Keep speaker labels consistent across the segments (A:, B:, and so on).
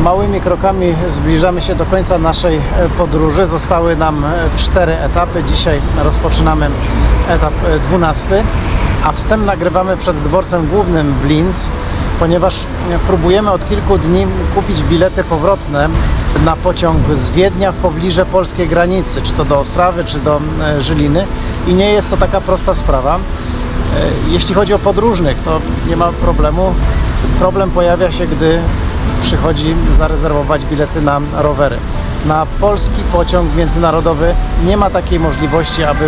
A: Małymi krokami zbliżamy się do końca naszej podróży. Zostały nam 4 etapy. Dzisiaj rozpoczynamy etap 12, a wstęp nagrywamy przed dworcem głównym w Linz, ponieważ próbujemy od kilku dni kupić bilety powrotne na pociąg z Wiednia w pobliże polskiej granicy, czy to do Ostrawy, czy do Żyliny, i nie jest to taka prosta sprawa. Jeśli chodzi o podróżnych, to nie ma problemu. Problem pojawia się, gdy przychodzi zarezerwować bilety na rowery. Na polski pociąg międzynarodowy nie ma takiej możliwości, aby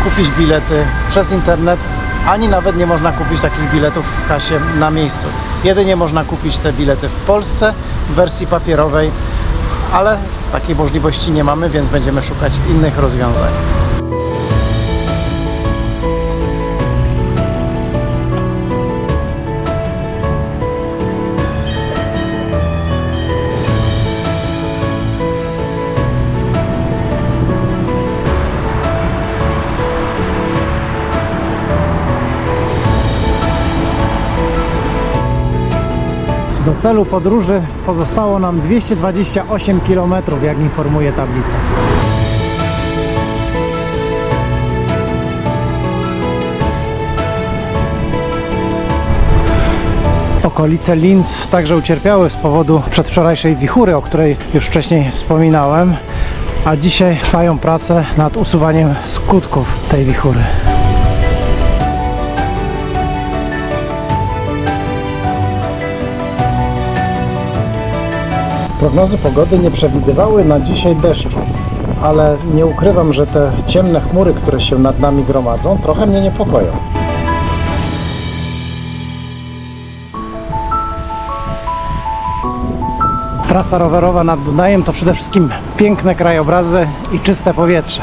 A: kupić bilety przez internet, ani nawet nie można kupić takich biletów w kasie na miejscu. Jedynie można kupić te bilety w Polsce w wersji papierowej, ale takiej możliwości nie mamy, więc będziemy szukać innych rozwiązań. Do celu podróży pozostało nam 228 km, jak informuje tablica. Okolice Linz także ucierpiały z powodu przedwczorajszej wichury, o której już wcześniej wspominałem, a dzisiaj trwają prace nad usuwaniem skutków tej wichury. Prognozy pogody nie przewidywały na dzisiaj deszczu, ale nie ukrywam, że te ciemne chmury, które się nad nami gromadzą, trochę mnie niepokoją. Trasa rowerowa nad Dunajem to przede wszystkim piękne krajobrazy i czyste powietrze.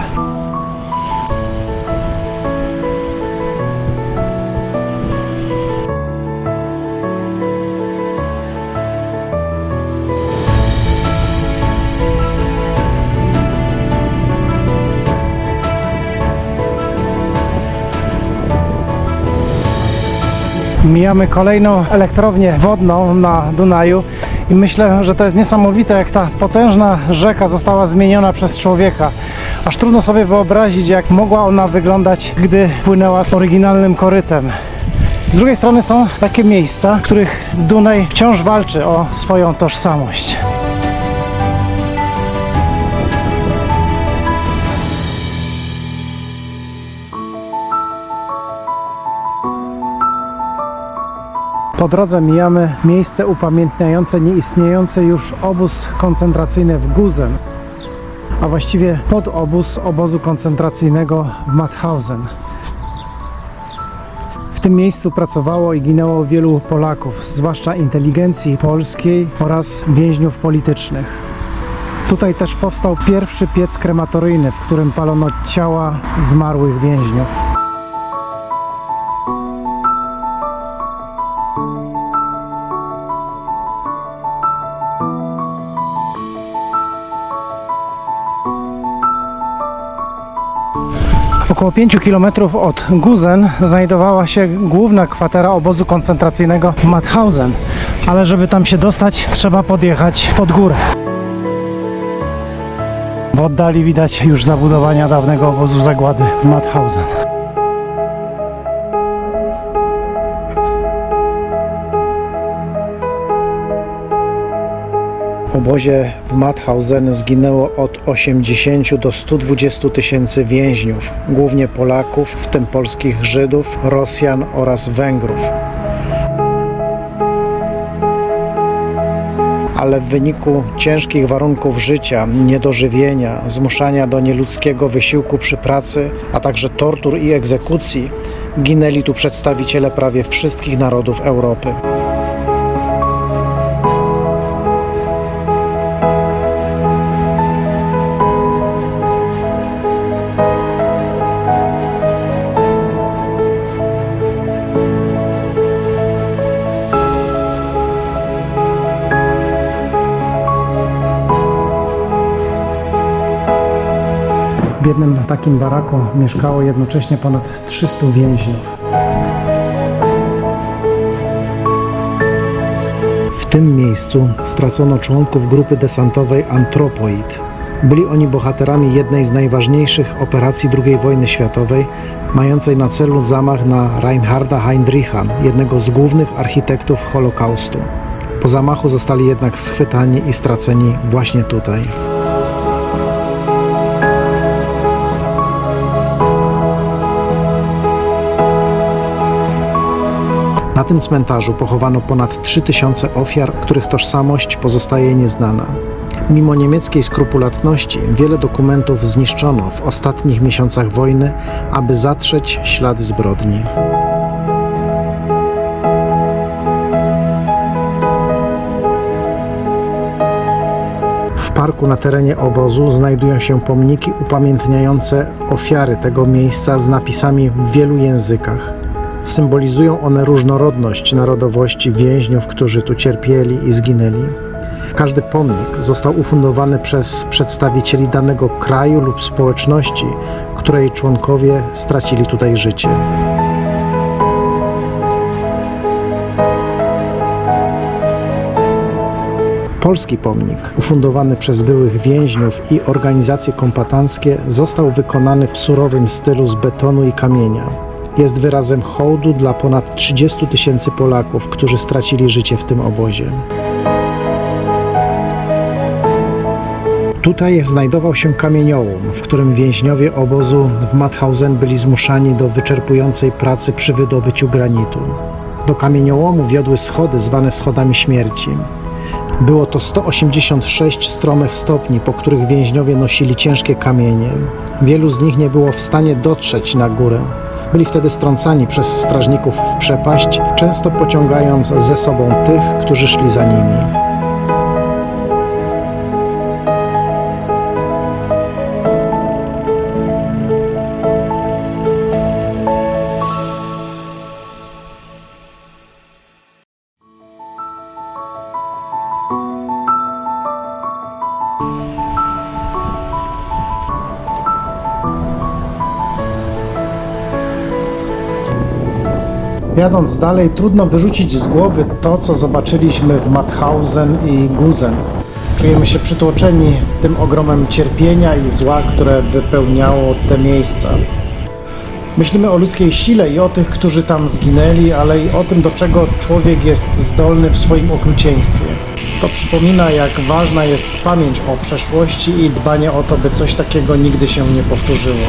A: Mijamy kolejną elektrownię wodną na Dunaju i myślę, że to jest niesamowite, jak ta potężna rzeka została zmieniona przez człowieka. Aż trudno sobie wyobrazić, jak mogła ona wyglądać, gdy płynęła oryginalnym korytem. Z drugiej strony są takie miejsca, w których Dunaj wciąż walczy o swoją tożsamość. Po drodze mijamy miejsce upamiętniające nieistniejący już obóz koncentracyjny w Gusen, a właściwie podobóz obozu koncentracyjnego w Mauthausen. W tym miejscu pracowało i ginęło wielu Polaków, zwłaszcza inteligencji polskiej oraz więźniów politycznych. Tutaj też powstał pierwszy piec krematoryjny, w którym palono ciała zmarłych więźniów. Około 5 km od Gusen znajdowała się główna kwatera obozu koncentracyjnego w Mauthausen, ale żeby tam się dostać, trzeba podjechać pod górę. W oddali widać już zabudowania dawnego obozu zagłady w Mauthausen. W obozie w Mauthausen zginęło od 80 do 120 tysięcy więźniów, głównie Polaków, w tym polskich Żydów, Rosjan oraz Węgrów. Ale w wyniku ciężkich warunków życia, niedożywienia, zmuszania do nieludzkiego wysiłku przy pracy, a także tortur i egzekucji, ginęli tu przedstawiciele prawie wszystkich narodów Europy. W jednym takim baraku mieszkało jednocześnie ponad 300 więźniów. W tym miejscu stracono członków grupy desantowej Anthropoid. Byli oni bohaterami jednej z najważniejszych operacji II wojny światowej, mającej na celu zamach na Reinharda Heydricha, jednego z głównych architektów Holokaustu. Po zamachu zostali jednak schwytani i straceni właśnie tutaj. Na tym cmentarzu pochowano ponad 3000 ofiar, których tożsamość pozostaje nieznana. Mimo niemieckiej skrupulatności wiele dokumentów zniszczono w ostatnich miesiącach wojny, aby zatrzeć ślady zbrodni. W parku na terenie obozu znajdują się pomniki upamiętniające ofiary tego miejsca z napisami w wielu językach. Symbolizują one różnorodność narodowości więźniów, którzy tu cierpieli i zginęli. Każdy pomnik został ufundowany przez przedstawicieli danego kraju lub społeczności, której członkowie stracili tutaj życie. Polski pomnik, ufundowany przez byłych więźniów i organizacje kombatanckie, został wykonany w surowym stylu z betonu i kamienia. Jest wyrazem hołdu dla ponad 30 000 Polaków, którzy stracili życie w tym obozie. Tutaj znajdował się kamieniołom, w którym więźniowie obozu w Mauthausen byli zmuszani do wyczerpującej pracy przy wydobyciu granitu. Do kamieniołomu wiodły schody zwane schodami śmierci. Było to 186 stromych stopni, po których więźniowie nosili ciężkie kamienie. Wielu z nich nie było w stanie dotrzeć na górę. Byli wtedy strącani przez strażników w przepaść, często pociągając ze sobą tych, którzy szli za nimi. Jadąc dalej, trudno wyrzucić z głowy to, co zobaczyliśmy w Mauthausen i Gusen. Czujemy się przytłoczeni tym ogromem cierpienia i zła, które wypełniało te miejsca. Myślimy o ludzkiej sile i o tych, którzy tam zginęli, ale i o tym, do czego człowiek jest zdolny w swoim okrucieństwie. To przypomina, jak ważna jest pamięć o przeszłości i dbanie o to, by coś takiego nigdy się nie powtórzyło.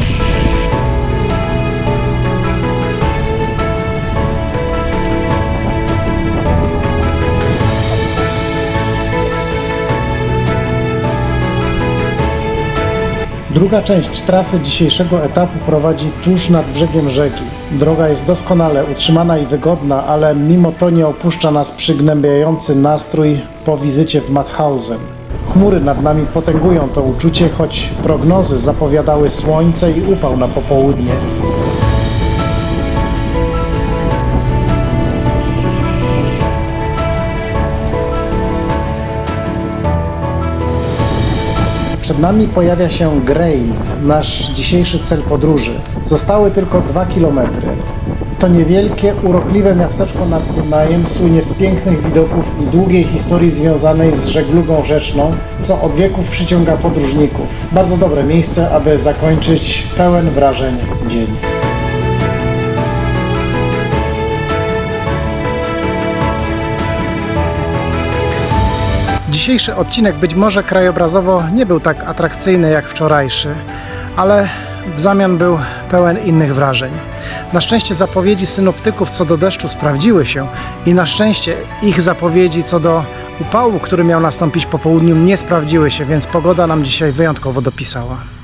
A: Druga część trasy dzisiejszego etapu prowadzi tuż nad brzegiem rzeki. Droga jest doskonale utrzymana i wygodna, ale mimo to nie opuszcza nas przygnębiający nastrój po wizycie w Mauthausen. Chmury nad nami potęgują to uczucie, choć prognozy zapowiadały słońce i upał na popołudnie. Przed nami pojawia się Grain, nasz dzisiejszy cel podróży. Zostały tylko 2 kilometry. To niewielkie, urokliwe miasteczko nad Dunajem słynie z pięknych widoków i długiej historii związanej z żeglugą rzeczną, co od wieków przyciąga podróżników. Bardzo dobre miejsce, aby zakończyć pełen wrażeń dzień. Dzisiejszy odcinek być może krajobrazowo nie był tak atrakcyjny jak wczorajszy, ale w zamian był pełen innych wrażeń. Na szczęście zapowiedzi synoptyków co do deszczu sprawdziły się i na szczęście ich zapowiedzi co do upału, który miał nastąpić po południu, nie sprawdziły się, więc pogoda nam dzisiaj wyjątkowo dopisała.